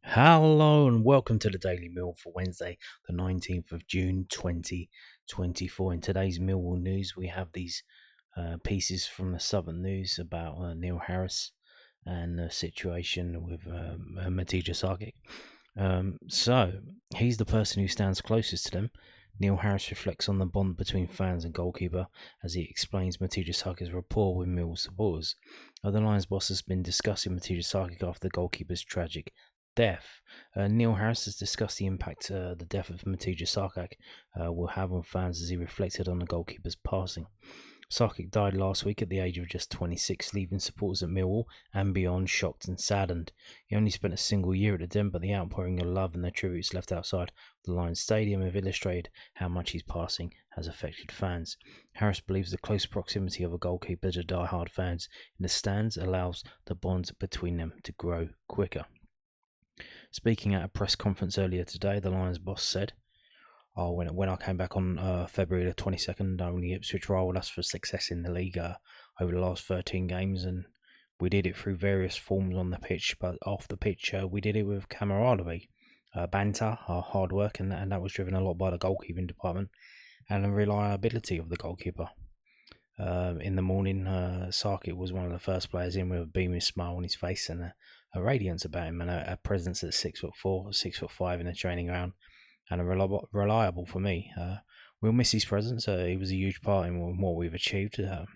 Hello and welcome to the Daily Mill for Wednesday, the 19th of June 2024. In today's Millwall news, we have these pieces from the Southern News about Neil Harris and the situation with Matija Sarkic. So, he's the person who stands closest to them. Neil Harris reflects on the bond between fans and goalkeeper as he explains Matija Sarkic's rapport with Millwall supporters. The Lions boss has been discussing Matija Sarkic after the goalkeeper's tragic death. Neil Harris has discussed the impact the death of Matija Sarkic will have on fans as he reflected on the goalkeeper's passing. Sarkic died last week at the age of just 26, leaving supporters at Millwall and beyond shocked and saddened. He only spent a single year at the Den, but the outpouring of love and the tributes left outside the Lions Stadium have illustrated how much his passing has affected fans. Harris believes the close proximity of a goalkeeper to die-hard fans in the stands allows the bonds between them to grow quicker. Speaking at a press conference earlier today, the Lions boss said, when I came back on February the 22nd, only Ipswich rivaled us for success in the league over the last 13 games, and we did it through various forms on the pitch, but off the pitch we did it with camaraderie, banter, hard work, and that was driven a lot by the goalkeeping department and the reliability of the goalkeeper. In the morning, Sarkic was one of the first players in with a beaming smile on his face and a radiance about him, and a presence at 6'4", 6'5" in the training ground, and reliable for me. We'll miss his presence. He was a huge part in what we've achieved. But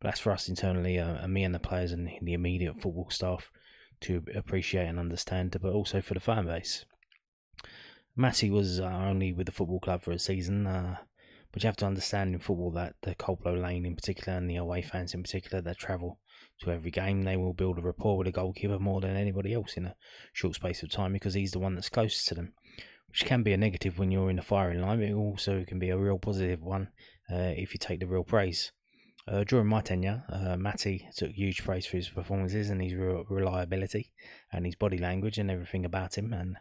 that's for us internally, me and the players and the immediate football staff to appreciate and understand, but also for the fan base. Matty was only with the football club for a season, but you have to understand in football that the Coldblow Lane in particular and the away fans in particular that travel to every game, they will build a rapport with the goalkeeper more than anybody else in a short space of time because he's the one that's closest to them, which can be a negative when you're in the firing line, but it also can be a real positive one if you take the real praise. During my tenure, Matty took huge praise for his performances and his reliability and his body language and everything about him, and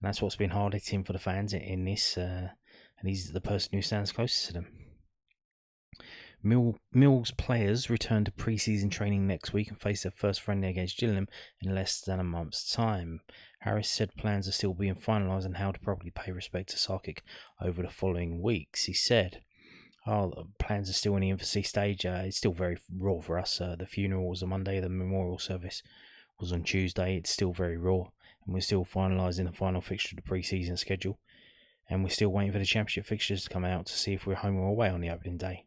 that's what's been hard hitting for the fans in this, and he's the person who stands closest to them. Mill's players return to pre-season training next week and face their first friendly against Gillingham in less than a month's time. Harris said plans are still being finalised on how to properly pay respect to Sarkic over the following weeks. He said, plans are still in the infancy stage. It's still very raw for us. The funeral was on Monday. The memorial service was on Tuesday. It's still very raw, and we're still finalising the final fixture of the pre-season schedule. And we're still waiting for the championship fixtures to come out to see if we're home or away on the opening day.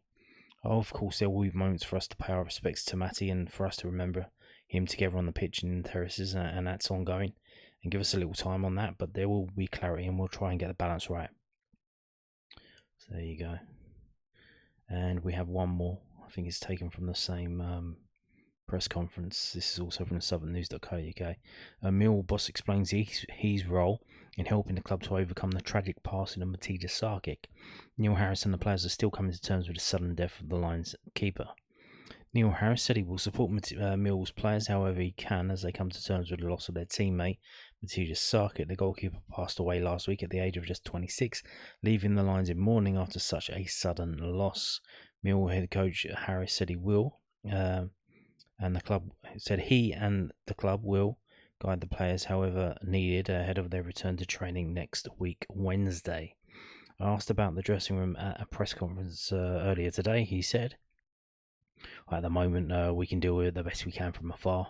Of course, there will be moments for us to pay our respects to Matty and for us to remember him together on the pitch and in the terraces, and that's ongoing. And give us a little time on that, but there will be clarity and we'll try and get the balance right. So there you go. And we have one more. I think it's taken from the same press conference. This is also from the southernnews.co.uk. Millwall boss explains his role in helping the club to overcome the tragic passing of Matija Sarkic. Neil Harris and the players are still coming to terms with the sudden death of the Lions keeper. Neil Harris said he will support Mill's players however he can as they come to terms with the loss of their teammate Matija Sarkic. The goalkeeper passed away last week at the age of just 26, leaving the Lions in mourning after such a sudden loss. Mill head coach Harris said he will, and the club said he and the club will guide the players however needed ahead of their return to training next week, Wednesday. Asked about the dressing room at a press conference earlier today, he said, at the moment, we can deal with it the best we can from afar.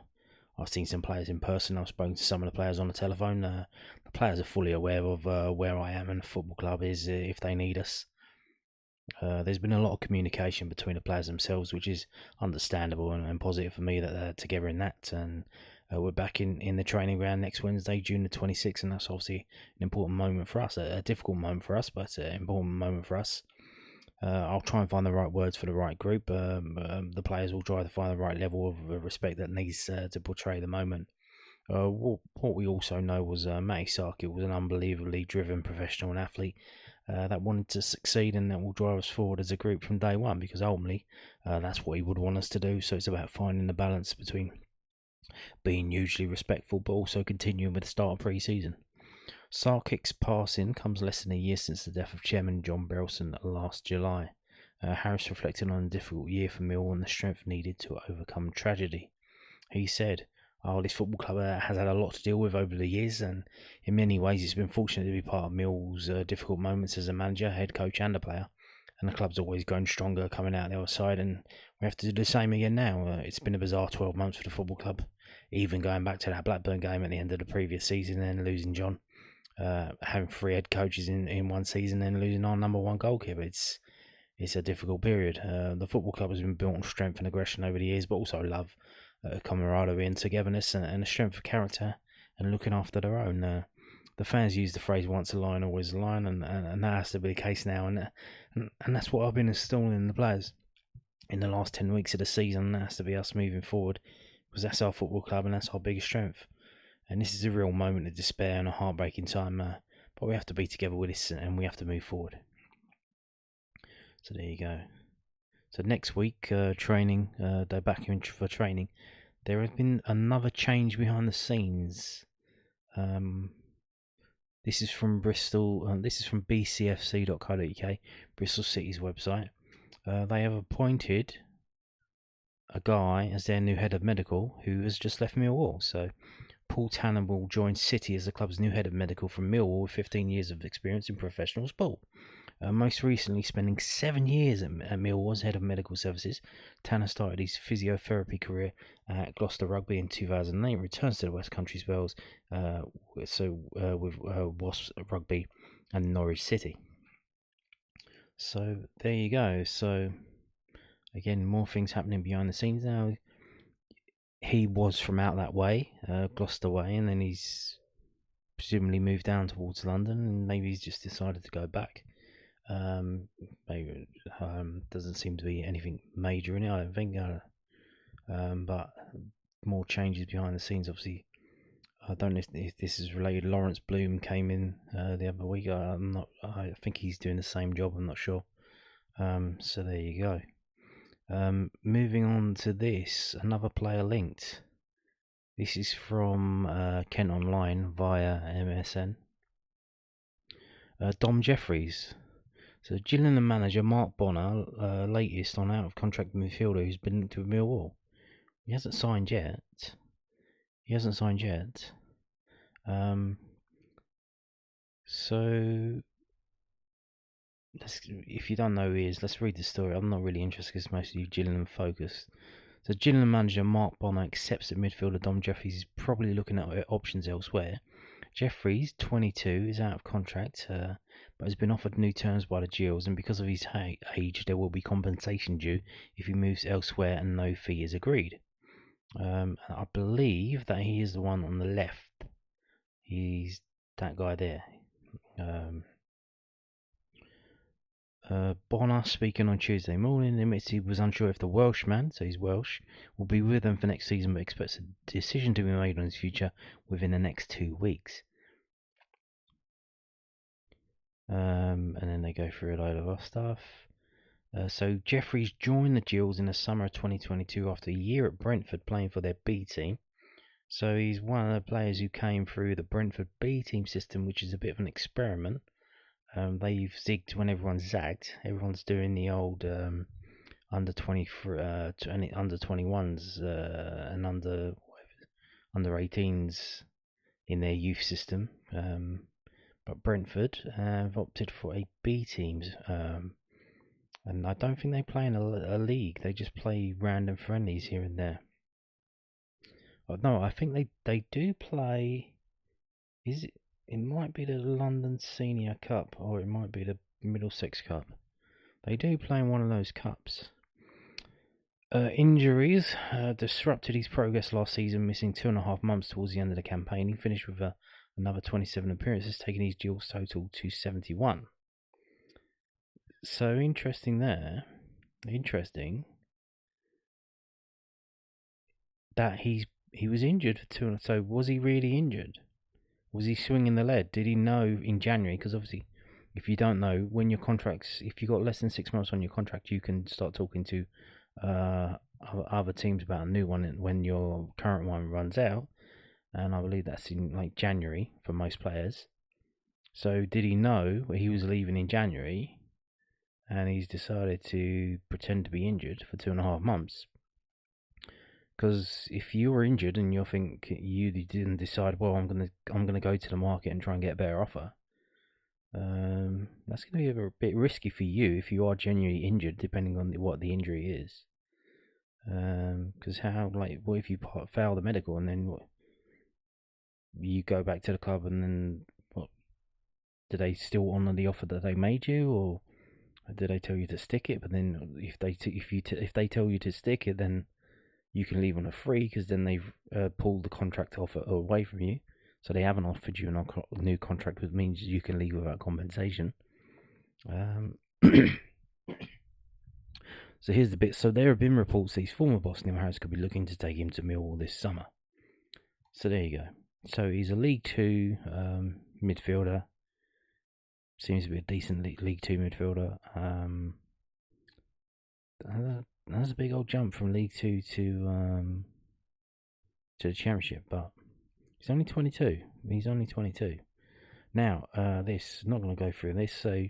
I've seen some players in person. I've spoken to some of the players on the telephone. The players are fully aware of where I am and the football club is if they need us. There's been a lot of communication between the players themselves, which is understandable and positive for me that they're together in that. And we're back in the training ground next Wednesday, June the 26th, and that's obviously an important moment for us, a difficult moment for us, but an important moment for us. I'll try and find the right words for the right group. The players will try to find the right level of respect that needs to portray the moment. What we also know was Matty Sarkic was an unbelievably driven professional athlete that wanted to succeed and that will drive us forward as a group from day one, because ultimately that's what he would want us to do. So it's about finding the balance between being hugely respectful but also continuing with the start of pre-season. Sarkic's passing comes less than a year since the death of Chairman John Berylson last July. Harris reflected on a difficult year for Mill and the strength needed to overcome tragedy. He said, this football club has had a lot to deal with over the years, and in many ways it's been fortunate to be part of Mill's difficult moments as a manager, head coach and a player. And the club's always grown stronger coming out the other side, and we have to do the same again now. It's been a bizarre 12 months for the football club, even going back to that Blackburn game at the end of the previous season and losing John, having 3 head coaches in one season and losing our number 1 goalkeeper. It's a difficult period. The football club has been built on strength and aggression over the years, but also love, camaraderie and togetherness, and a strength of character and looking after their own. The fans use the phrase "once a lion, always a lion," and that has to be the case now. And that's what I've been installing in the players in the last 10 weeks of the season. That has to be us moving forward, because that's our football club and that's our biggest strength. And this is a real moment of despair and a heartbreaking time, but we have to be together with this and we have to move forward. So there you go. So next week, training, they're back in for training. There has been another change behind the scenes. This is from Bristol. This is from bcfc.co.uk, Bristol City's website. They have appointed a guy as their new head of medical who has just left Millwall. So Paul Tannenwall joined City as the club's new head of medical from Millwall with 15 years of experience in professional sport. Most recently spending 7 years at Millwall as head of medical services. Tanner started his physiotherapy career at Gloucester Rugby in 2008, returns to the West Country spells with Wasps Rugby and Norwich City. So there you go. So again, more things happening behind the scenes now. He was from out that way, Gloucester way, and then he's presumably moved down towards London, and maybe he's just decided to go back. Maybe doesn't seem to be anything major in it, I don't think. But more changes behind the scenes. Obviously, I don't know if this is related. Lawrence Bloom came in the other week. I think he's doing the same job. I'm not sure. So there you go. Moving on to this, another player linked. This is from Kent Online via MSN. Dom Jeffries. So Gillingham manager Mark Bonner, latest on out-of-contract midfielder who's been linked with Millwall. He hasn't signed yet. So, if you don't know who he is, let's read the story. I'm not really interested because it's mostly Gillingham focused. So Gillingham manager Mark Bonner accepts that midfielder Dom Jeffries is probably looking at options elsewhere. Jeffries, 22, is out of contract, but has been offered new terms by the Gills, and because of his age, there will be compensation due if he moves elsewhere and no fee is agreed. I believe that he is the one on the left. He's that guy there. Bonner, speaking on Tuesday morning, admits he was unsure if the Welshman, so he's Welsh, will be with them for next season, but expects a decision to be made on his future within the next 2 weeks. And then they go through a load of other stuff. So Jeffries joined the Gills in the summer of 2022 after a year at Brentford playing for their B team. So he's one of the players who came through the Brentford B team system, which is a bit of an experiment. They've zigged when everyone's zagged. Everyone's doing the old under 21s and under 18s in their youth system. But Brentford have opted for a B teams. And I don't think they play in a league. They just play random friendlies here and there. No, I think they do play. It might be the London Senior Cup, or it might be the Middlesex Cup. They do play in one of those cups. Injuries disrupted his progress last season, missing 2.5 months towards the end of the campaign. He finished with another 27 appearances, taking his Gills total to 71. So interesting there. Interesting that he was injured for 2. So was he really injured? Was he swinging the lead? Did he know in January? Because obviously, if you don't know, when your contracts, if you've got less than 6 months on your contract, you can start talking to other teams about a new one when your current one runs out. And I believe that's in like January for most players. So did he know he was leaving in January? And he's decided to pretend to be injured for 2.5 months. Because if you were injured and you think you didn't decide, well, I'm gonna go to the market and try and get a better offer, that's going to be a bit risky for you if you are genuinely injured, depending on what the injury is. Because what if you fail the medical and then you go back to the club and then what? Do they still honour the offer that they made you, or do they tell you to stick it? But then if they tell you to stick it, then you can leave on a free, because then they've pulled the contract offer away from you. So they haven't offered you a new contract, which means you can leave without compensation. So here's the bit. So there have been reports that his former boss, Neil Harris, could be looking to take him to Millwall this summer. So there you go. So he's a League 2 midfielder. Seems to be a decent League 2 midfielder. That's a big old jump from League 2 to the Championship, but he's only 22. Now, not going to go through this. So,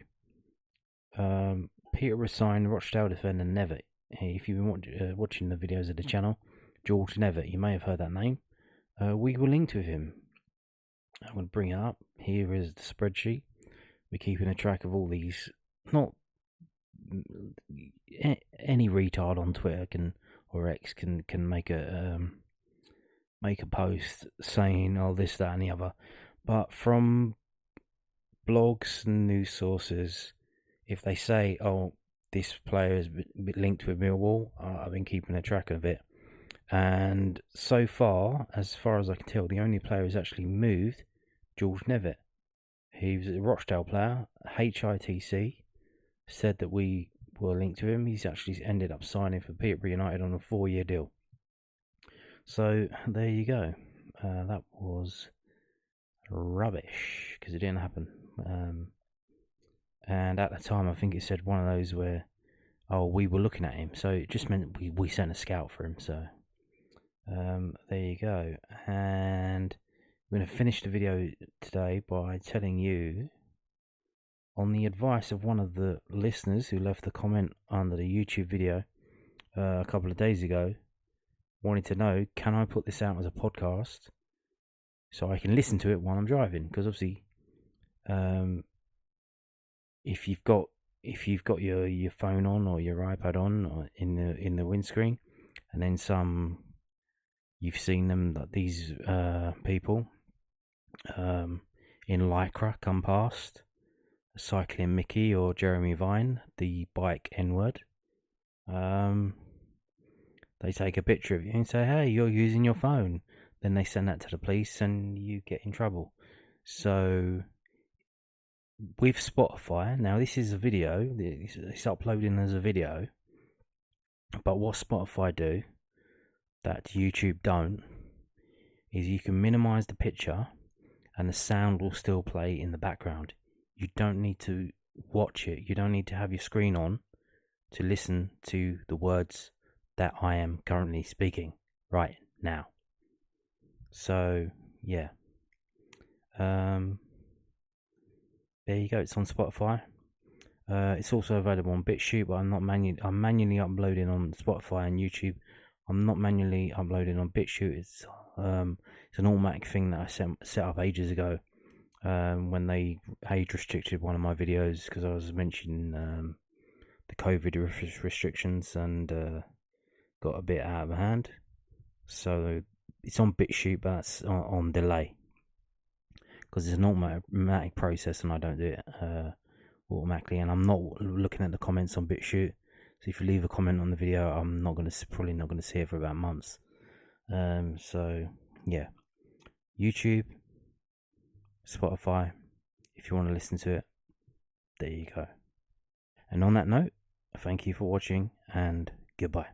Peter signed Rochdale defender Nevitt. If you've been watching the videos of the channel, George Nevitt, you may have heard that name. We were linked with him. I'm going to bring it up. Here is the spreadsheet. We're keeping a track of all these. Not any retard on Twitter or X can make a post saying, oh, this, that, and the other. But from blogs and news sources, if they say, oh, this player is linked with Millwall, I've been keeping a track of it. And so far as I can tell, the only player who's actually moved, George Nevitt. He was a Rochdale player, HITC, said that we were linked to him. He's actually ended up signing for Peterborough United on a 4-year deal. So there you go. That was rubbish because it didn't happen. And at the time, I think it said one of those where, oh, we were looking at him. So it just meant we sent a scout for him. So there you go. And we're going to finish the video today by telling you, on the advice of one of the listeners who left a comment under the YouTube video a couple of days ago, wanted to know, can I put this out as a podcast so I can listen to it while I'm driving? Because obviously, if you've got your phone on or your iPad on or in the windscreen, and then you've seen them, that these people in Lycra come past, cycling Mickey or Jeremy Vine, the bike N-word. They take a picture of you and say, hey, you're using your phone. Then they send that to the police and you get in trouble. So with Spotify, now this is a video, it's uploading as a video, but what Spotify do that YouTube don't is you can minimize the picture and the sound will still play in the background. You don't need to watch it. You don't need to have your screen on to listen to the words that I am currently speaking right now. So, yeah. There you go. It's on Spotify. It's also available on BitChute, but I'm manually uploading on Spotify and YouTube. I'm not manually uploading on BitChute. It's an automatic thing that I set up ages ago. When they age restricted one of my videos because I was mentioning the COVID restrictions and got a bit out of hand. So it's on BitChute, but that's on delay because it's an automatic process and I don't do it automatically. And I'm not looking at the comments on BitChute. So if you leave a comment on the video, I'm probably not going to see it for about months. So yeah, YouTube, Spotify, if you want to listen to it, there you go. And on that note, thank you for watching and goodbye.